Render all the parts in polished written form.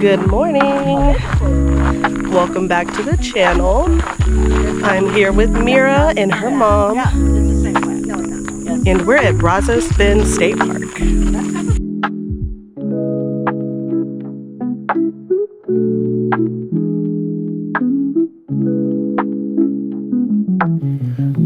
Good morning. Welcome back to the channel. I'm here with Meara and her mom. Yeah, it's the same way. No, it's not. Yes. And we're at Brazos Bend State Park.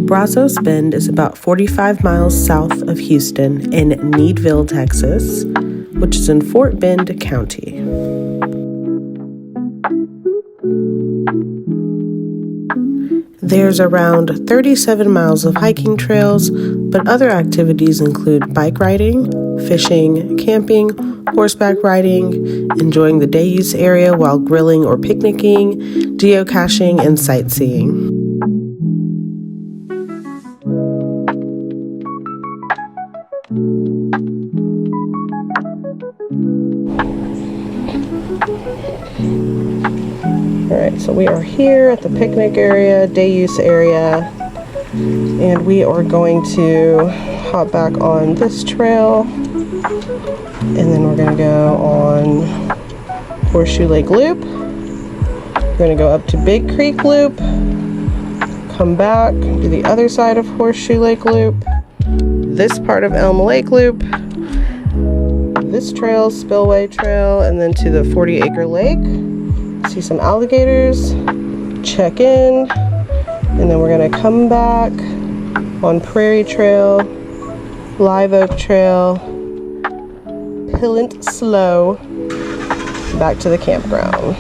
Brazos Bend is about 45 miles south of Houston in Needville, Texas, which is in Fort Bend County. There's around 37 miles of hiking trails, but other activities include bike riding, fishing, camping, horseback riding, enjoying the day use area while grilling or picnicking, geocaching, and sightseeing. Alright, so we are here at the picnic area, day use area, and we are going to hop back on this trail, and then we're going to go on Horseshoe Lake Loop. We're going to go up to Big Creek Loop, come back, do the other side of Horseshoe Lake Loop, this part of Elm Lake Loop, this trail, Spillway Trail, and then to the 40-acre lake. See some alligators, check in, and then we're going to come back on Prairie Trail, Live Oak Trail, Pillant Slough, back to the campground.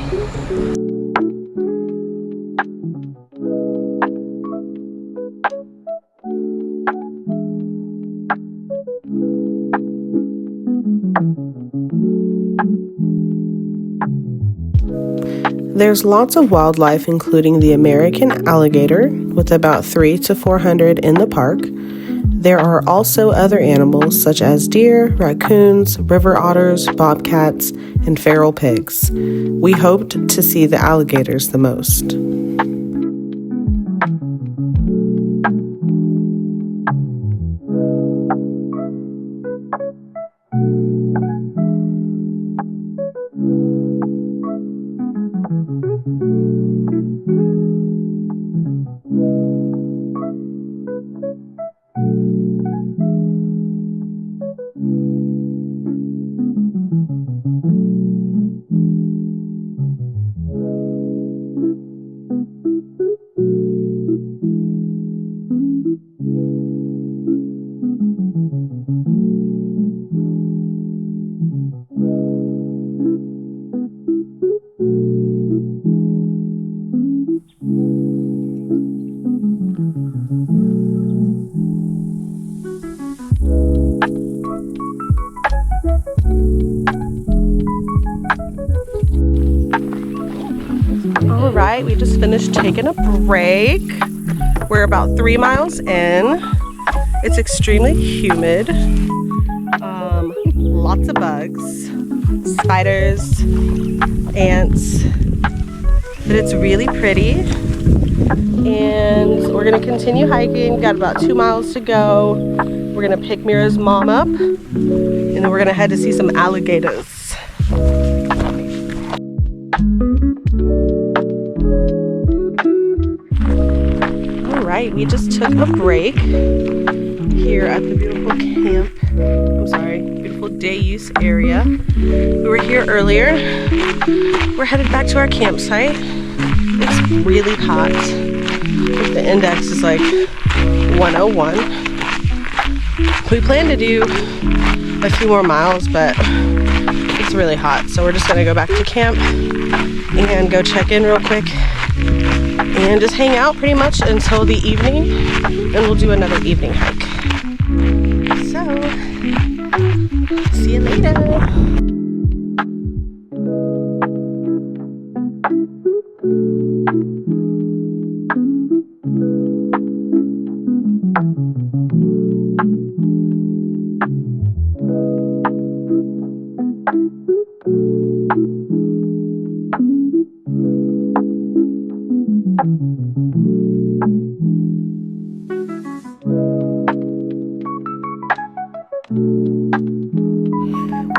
There's lots of wildlife, including the American alligator, with about 300 to 400 in the park. There are also other animals such as deer, raccoons, river otters, bobcats, and feral pigs. We hoped to see the alligators the most. Alright, we just finished taking a break. We're about 3 miles in. It's extremely humid. Lots of bugs, spiders, ants, but it's really pretty. And we're gonna continue hiking. Got about 2 miles to go. We're gonna pick Meara's mom up, and then we're gonna head to see some alligators. Alright, we just took a break here at the beautiful beautiful day use area. We were here earlier. We're headed back to our campsite. It's really hot. The index is like 101. We plan to do a few more miles, but it's really hot. So we're just gonna go back to camp and go check in real quick and just hang out pretty much until the evening, and we'll do another evening hike. So, see you later.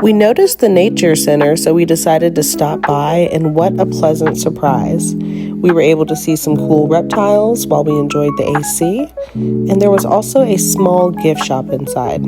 We noticed the nature center, so we decided to stop by, and what a pleasant surprise. We were able to see some cool reptiles while we enjoyed the AC, and there was also a small gift shop inside.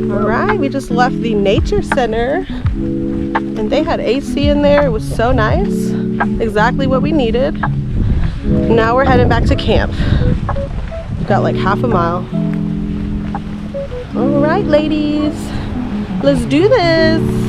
Alright, we just left the nature center and they had AC in there. It was so nice. Exactly what we needed. Now we're heading back to camp. We've got like half a mile. Alright, ladies. Let's do this.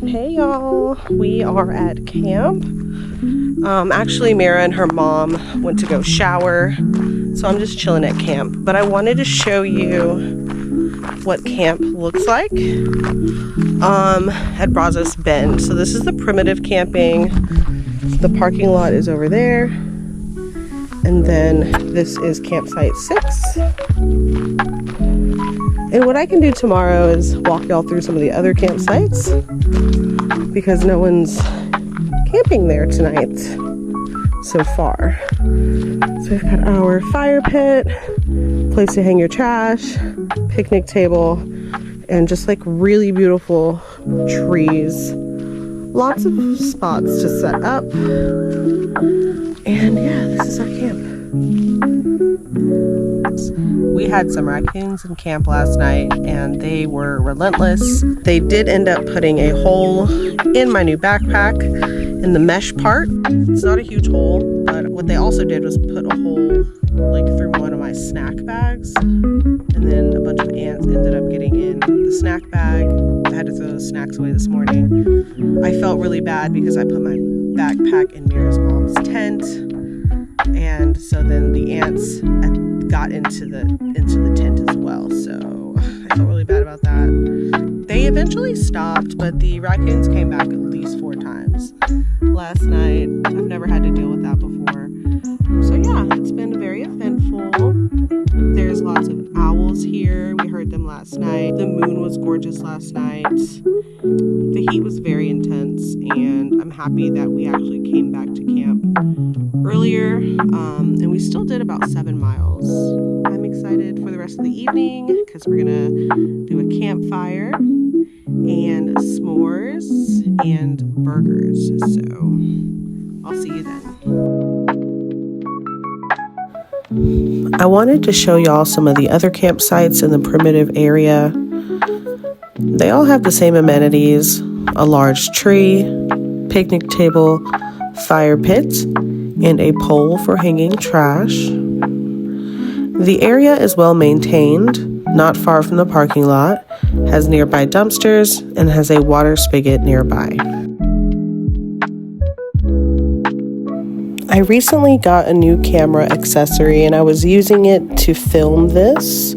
Hey y'all, we are at camp. Actually Meara and her mom went to go shower, so I'm just chilling at camp. But I wanted to show you what camp looks like at Brazos Bend. So this is the primitive camping. The parking lot is over there. And then this is campsite 6. And what I can do tomorrow is walk y'all through some of the other campsites because no one's camping there tonight so far. So we've got our fire pit, place to hang your trash, picnic table, and just like really beautiful trees. Lots of spots to set up. And yeah, this is our camp. We had some raccoons in camp last night and they were relentless. They did end up putting a hole in my new backpack in the mesh part. It's not a huge hole, but what they also did was put a hole like through one of my snack bags, and then a bunch of ants ended up getting in the snack bag. I had to throw those snacks away this morning. I felt really bad because I put my backpack in Meara's mom's tent, and so then the ants got into the tent as well, so I felt really bad about that. They eventually stopped, but the raccoons came back at least 4 times last night. I've never had to deal with that before. So yeah, it's been very eventful. There's lots of owls here. We heard them last night. The moon was gorgeous last night. The heat was very intense, and I'm happy that we actually came back to camp earlier, and we still did about 7 miles. I'm excited for the rest of the evening because we're gonna do a campfire and s'mores and burgers. So I'll see you then. I wanted to show y'all some of the other campsites in the primitive area. They all have the same amenities: a large tree, picnic table, fire pit, and a pole for hanging trash. The area is well maintained, not far from the parking lot, has nearby dumpsters, and has a water spigot nearby. I recently got a new camera accessory and I was using it to film this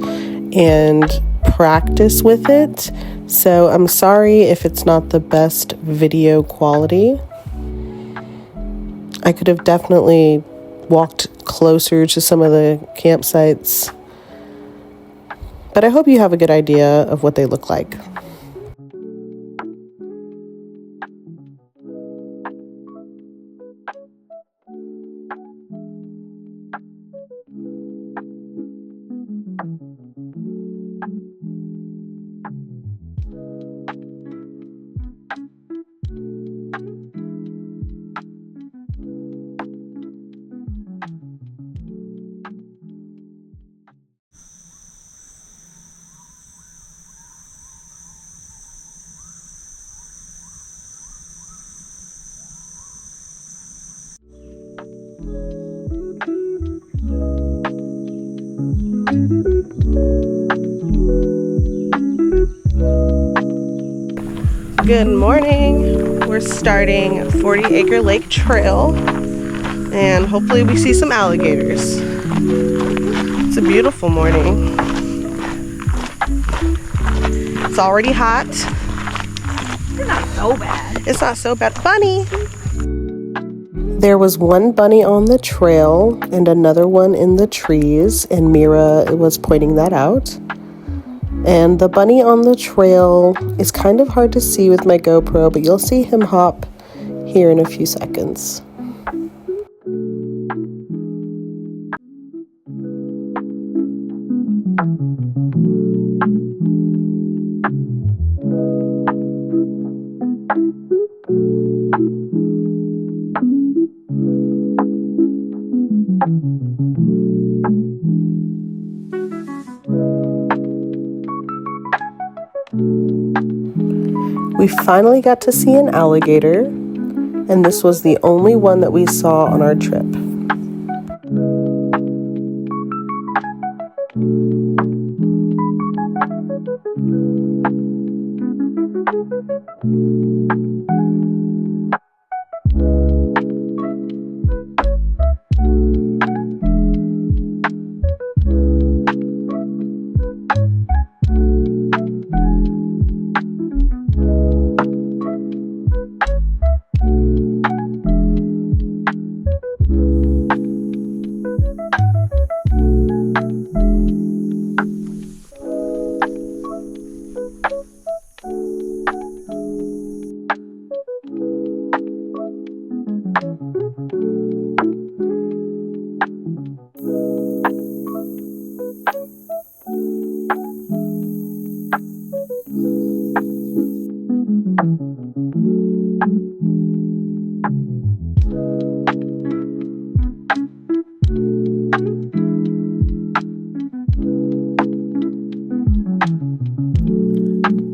and practice with it. So I'm sorry if it's not the best video quality. I could have definitely walked closer to some of the campsites, but I hope you have a good idea of what they look like. Good morning. We're starting 40 Acre Lake Trail and hopefully we see some alligators. It's a beautiful morning. It's already hot. It's not so bad. It's not so bad. Bunny! There was one bunny on the trail and another one in the trees, and Meara was pointing that out. And the bunny on the trail is kind of hard to see with my GoPro, but you'll see him hop here in a few seconds. We finally got to see an alligator, and this was the only one that we saw on our trip.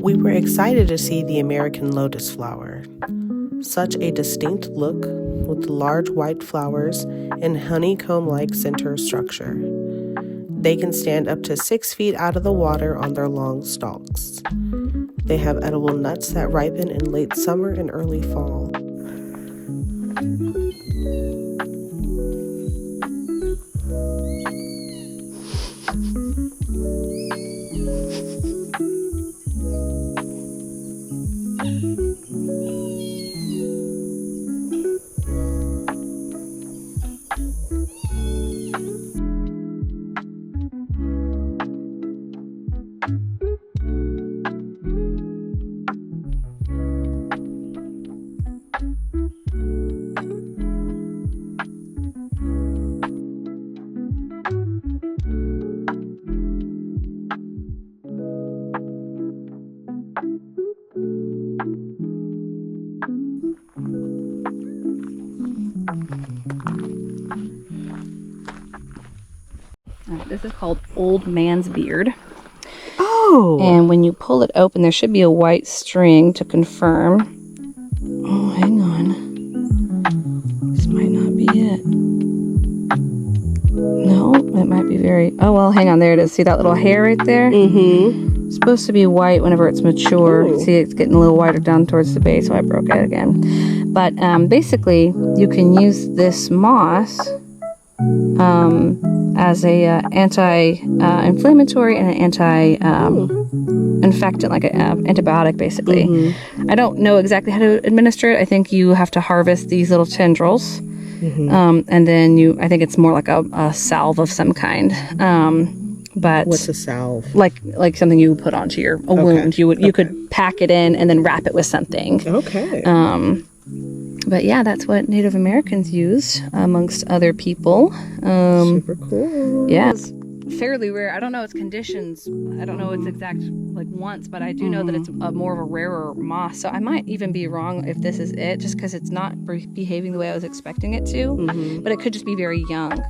We were excited to see the American lotus flower. Such a distinct look with large white flowers and honeycomb-like center structure. They can stand up to 6 feet out of the water on their long stalks. They have edible nuts that ripen in late summer and early fall. This is called Old Man's Beard. Oh! And when you pull it open, there should be a white string to confirm. Oh, hang on. This might not be it. No, it might be very... Oh, well, hang on. There it is. See that little hair right there? Mm-hmm. supposed to be white whenever it's mature. Ooh. See, it's getting a little whiter down towards the base, so I broke it again. But basically, you can use this moss as a anti-inflammatory and an anti-infectant, like an antibiotic, basically. I don't know exactly how to administer it. I think you have to harvest these little tendrils, and then I think it's more like a salve of some kind. But what's a salve? Like something you put onto a wound. You could pack it in and then wrap it with something. Okay. But yeah, that's what Native Americans used amongst other people. Super cool. Yeah. It's fairly rare. I don't know its conditions. I don't know its exact wants, but I do know that it's more of a rarer moss. So I might even be wrong if this is it, just because it's not behaving the way I was expecting it to. But it could just be very young.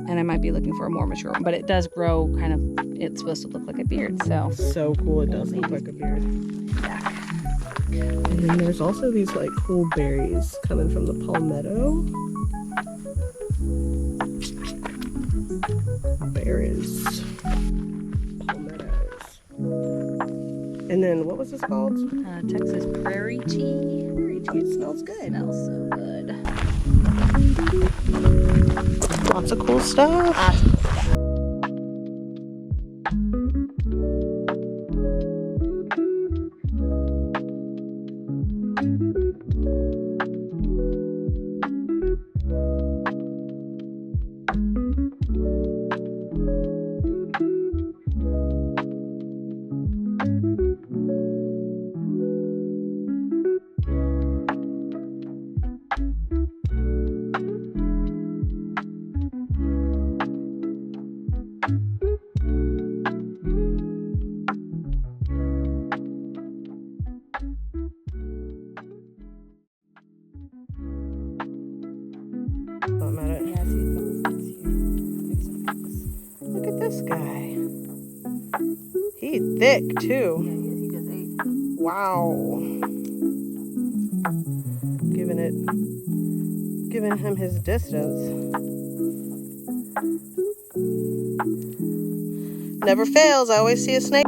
And I might be looking for a more mature one. But it does grow kind of. It's supposed to look like a beard. So cool. It does look like a beard. Yeah. And then there's also these cool berries coming from the palmetto. Berries. Palmettos. And then what was this called? Texas prairie tea. Prairie tea. It smells good. It smells so good. Lots of cool stuff. Look at this guy. He's thick too. Yeah, he does 8. Wow. Giving him his distance. Never fails. I always see a snake.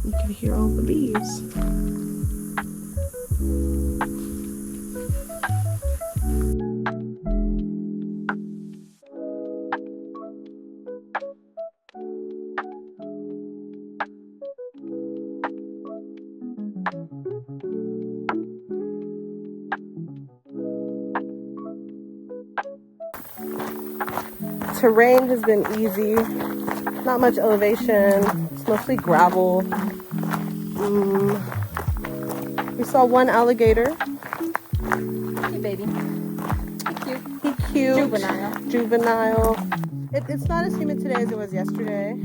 You can hear all the bees. Terrain has been easy, not much elevation, it's mostly gravel. We saw one alligator. Hey, baby. Cute. He's cute. Juvenile. It's not as humid today as it was yesterday.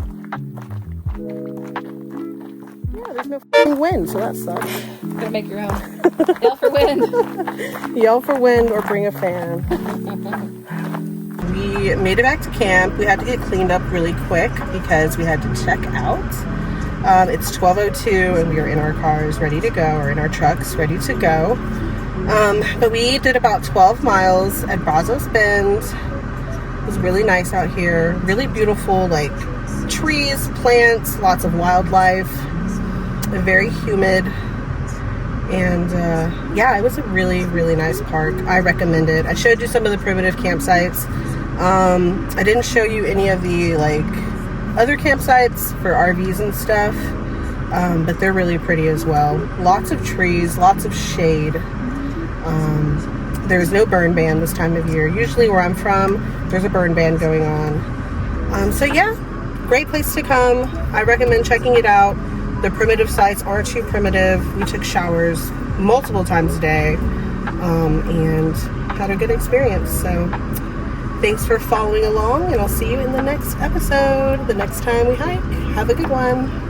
Yeah, there's no f***ing wind, so that sucks. Gotta make your own. Yell for wind. Yell for wind or bring a fan. We made it back to camp. We had to get cleaned up really quick because we had to check out. It's 12:02 and we are in our cars ready to go, or in our trucks ready to go. But we did about 12 miles at Brazos Bend. It was really nice out here. Really beautiful, like trees, plants, lots of wildlife. Very humid. And yeah, it was a really, really nice park. I recommend it. I showed you some of the primitive campsites. I didn't show you any of the other campsites for RVs and stuff, but they're really pretty as well. Lots of trees, lots of shade. There's no burn ban this time of year. Usually where I'm from, there's a burn ban going on. So yeah, great place to come. I recommend checking it out. The primitive sites aren't too primitive. We took showers multiple times a day, and had a good experience. So thanks for following along, and I'll see you in the next episode, the next time we hike. Have a good one.